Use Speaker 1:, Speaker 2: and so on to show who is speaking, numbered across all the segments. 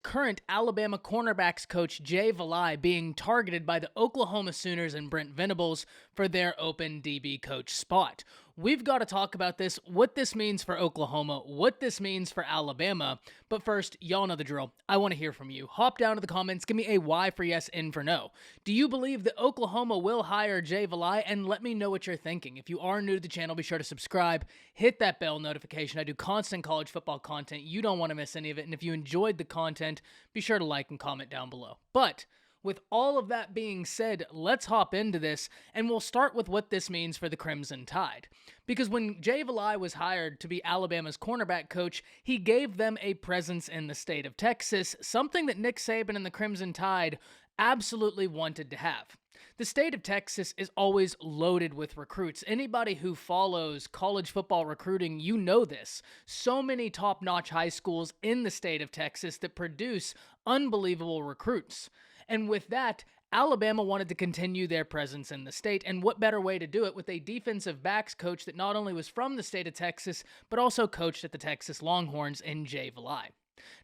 Speaker 1: current Alabama cornerbacks coach Jay Valai being targeted by the Oklahoma Sooners and Brent Venables for their open DB coach spot. We've got to talk about this, what this means for Oklahoma, what this means for Alabama. But first, y'all know the drill. I want to hear from you. Hop down to the comments, give me a Y for yes, N for no. Do you believe that Oklahoma will hire Jay Valai? And let me know what you're thinking. If you are new to the channel, be sure to subscribe, hit that bell notification. I do constant college football content. You don't want to miss any of it. And if you enjoyed the content, be sure to like and comment down below. But with all of that being said, let's hop into this, and we'll start with what this means for the Crimson Tide. Because when Jay Valai was hired to be Alabama's cornerback coach, he gave them a presence in the state of Texas, something that Nick Saban and the Crimson Tide absolutely wanted to have. The state of Texas is always loaded with recruits. Anybody who follows college football recruiting, you know this. So many top-notch high schools in the state of Texas that produce unbelievable recruits. And with that, Alabama wanted to continue their presence in the state, and what better way to do it with a defensive backs coach that not only was from the state of Texas, but also coached at the Texas Longhorns in Jay Valai.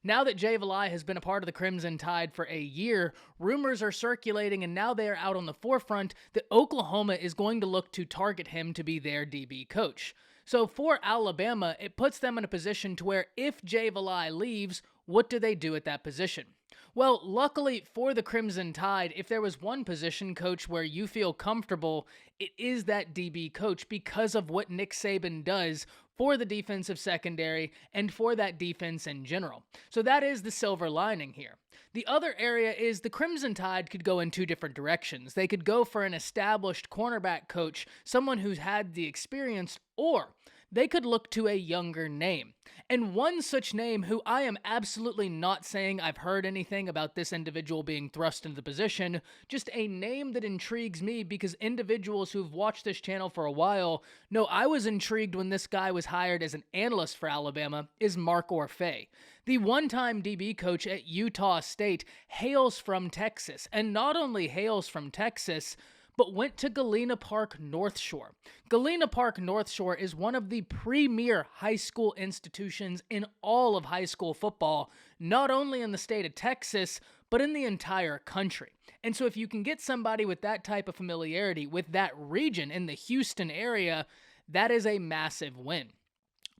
Speaker 1: Now that Jay Valai has been a part of the Crimson Tide for a year, rumors are circulating, and now they are out on the forefront that Oklahoma is going to look to target him to be their DB coach. So for Alabama, it puts them in a position to where if Jay Valai leaves, what do they do at that position? Well, luckily for the Crimson Tide, if there was one position coach where you feel comfortable, it is that DB coach because of what Nick Saban does for the defensive secondary and for that defense in general. So that is the silver lining here. The other area is the Crimson Tide could go in two different directions. They could go for an established cornerback coach, someone who's had the experience, or they could look to a younger name. And one such name who I am absolutely not saying I've heard anything about this individual being thrust into the position, just a name that intrigues me because individuals who've watched this channel for a while know I was intrigued when this guy was hired as an analyst for Alabama, is Mark Orfeh. The one-time DB coach at Utah State hails from Texas, and not only hails from Texas, but went to Galena Park North Shore. Galena Park North Shore is one of the premier high school institutions in all of high school football, not only in the state of Texas, but in the entire country. And so if you can get somebody with that type of familiarity with that region in the Houston area, that is a massive win.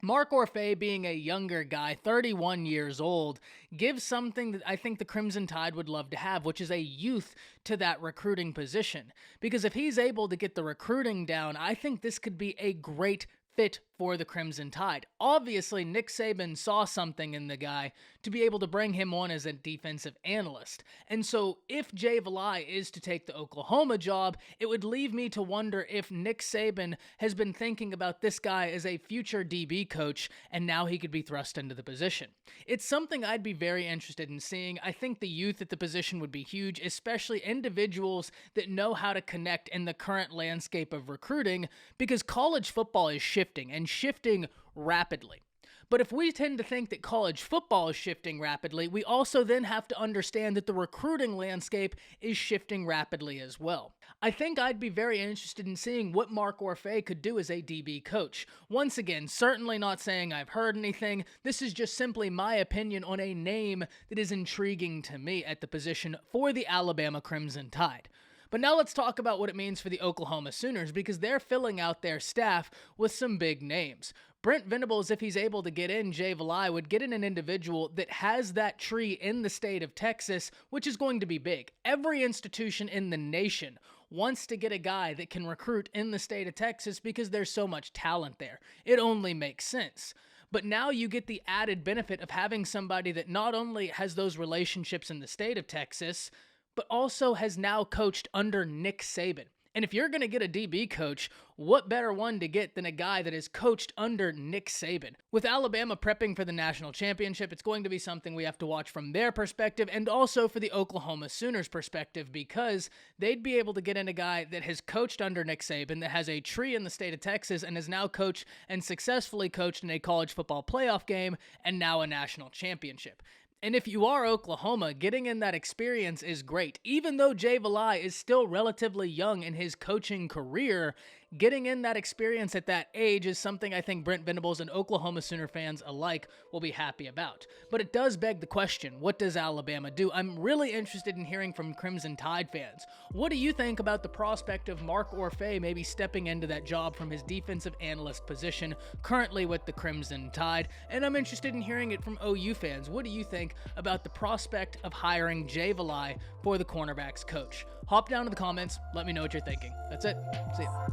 Speaker 1: Mark Orfeh, being a younger guy, 31 years old, gives something that I think the Crimson Tide would love to have, which is a youth to that recruiting position. Because if he's able to get the recruiting down, I think this could be a great fit for the Crimson Tide. Obviously, Nick Saban saw something in the guy to be able to bring him on as a defensive analyst. And so if Jay Valai is to take the Oklahoma job, it would leave me to wonder if Nick Saban has been thinking about this guy as a future DB coach, and now he could be thrust into the position. It's something I'd be very interested in seeing. I think the youth at the position would be huge, especially individuals that know how to connect in the current landscape of recruiting, because college football is shifting, and shifting rapidly. But if we tend to think that college football is shifting rapidly, we also then have to understand that the recruiting landscape is shifting rapidly as well. I think I'd be very interested in seeing what Mark Orfeh could do as a DB coach. Once again, certainly not saying I've heard anything. This is just simply my opinion on a name that is intriguing to me at the position for the Alabama Crimson Tide. But now let's talk about what it means for the Oklahoma Sooners, because they're filling out their staff with some big names. Brent Venables, if he's able to get in Jay Valai, would get in an individual that has that tree in the state of Texas, which is going to be big. Every institution in the nation wants to get a guy that can recruit in the state of Texas because there's so much talent there. It only makes sense. But now you get the added benefit of having somebody that not only has those relationships in the state of Texas, but also has now coached under Nick Saban. And if you're going to get a DB coach, what better one to get than a guy that is coached under Nick Saban? With Alabama prepping for the national championship, it's going to be something we have to watch from their perspective, and also for the Oklahoma Sooners perspective, because they'd be able to get in a guy that has coached under Nick Saban, that has a tree in the state of Texas, and has now coached and successfully coached in a college football playoff game, and now a national championship. And if you are Oklahoma, getting in that experience is great. Even though Jay Valai is still relatively young in his coaching career, getting in that experience at that age is something I think Brent Venables and Oklahoma Sooner fans alike will be happy about. But it does beg the question, what does Alabama do? I'm really interested in hearing from Crimson Tide fans. What do you think about the prospect of Mark Orfeh maybe stepping into that job from his defensive analyst position currently with the Crimson Tide? And I'm interested in hearing it from OU fans. What do you think about the prospect of hiring Jay Valai for the cornerbacks coach? Hop down to the comments. Let me know what you're thinking. That's it. See ya.